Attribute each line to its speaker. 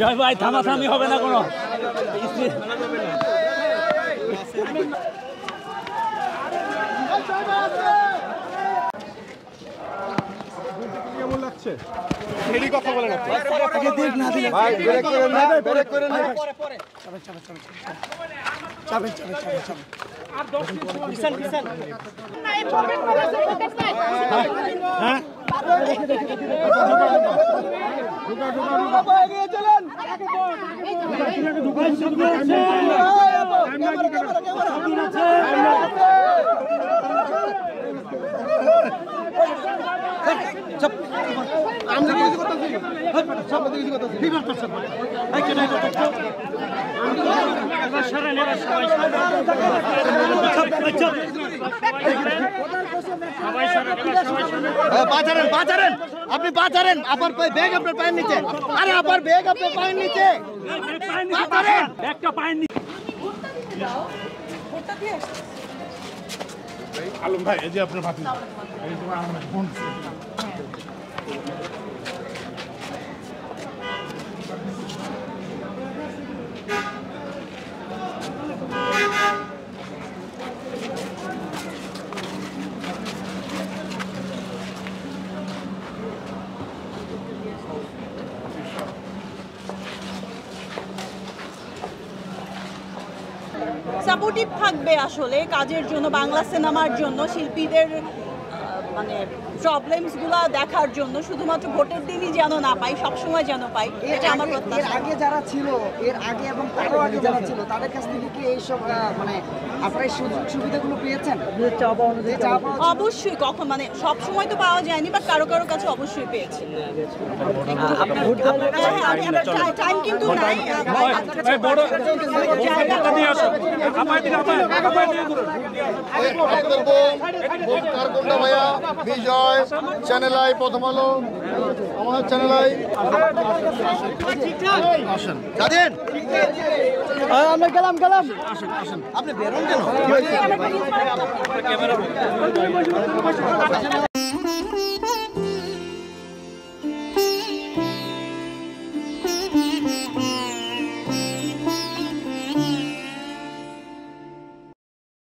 Speaker 1: জয় ভাই, থামাথামি হবে না কোনো।
Speaker 2: কেমন লাগছে?
Speaker 3: কথা বলেন
Speaker 2: ভাই ব্রেক করেন না, ব্রেক করেন না।
Speaker 3: আপনি পা ছাড়েন, আবার ব্যাগ আপনার পায়ের নিচে। আরে আবার ব্যাগ আপনার পায়ের নিচে।
Speaker 2: আলম ভাই, এই যে আপনার ভাতি, এই তোমার আমার বোন।
Speaker 4: সাপোর্টিভ থাকবে আসলে কাজের জন্য, বাংলা সিনেমার জন্য, শিল্পীদের মানে প্রবলেমসগুলো দেখার জন্য। শুধুমাত্র ভোটের দিনই যেন না পাই, সবসময় যেন পাই, এটা আমার প্রত্যাশা।
Speaker 5: এর আগে যারা ছিল, এর আগে এবং তারও আগে যারা ছিল, তাদের কাছ থেকে কি এইসব মানে আপনারা এই সুযোগ সুবিধাগুলো পেয়েছেন?
Speaker 4: অবশ্যই, কখন মানে সব সময় তো পাওয়া যায়নি, বাট কারো কারো কাছে অবশ্যই পেয়েছি। টাইম কিন্তু নাই।
Speaker 2: ভাইয়া বিজয়, চ্যানেল আই, প্রথম আলো, আমার চ্যানেল আই। আসেন জানেন,
Speaker 5: আমরা গেলাম আপনি বেরোন কেন?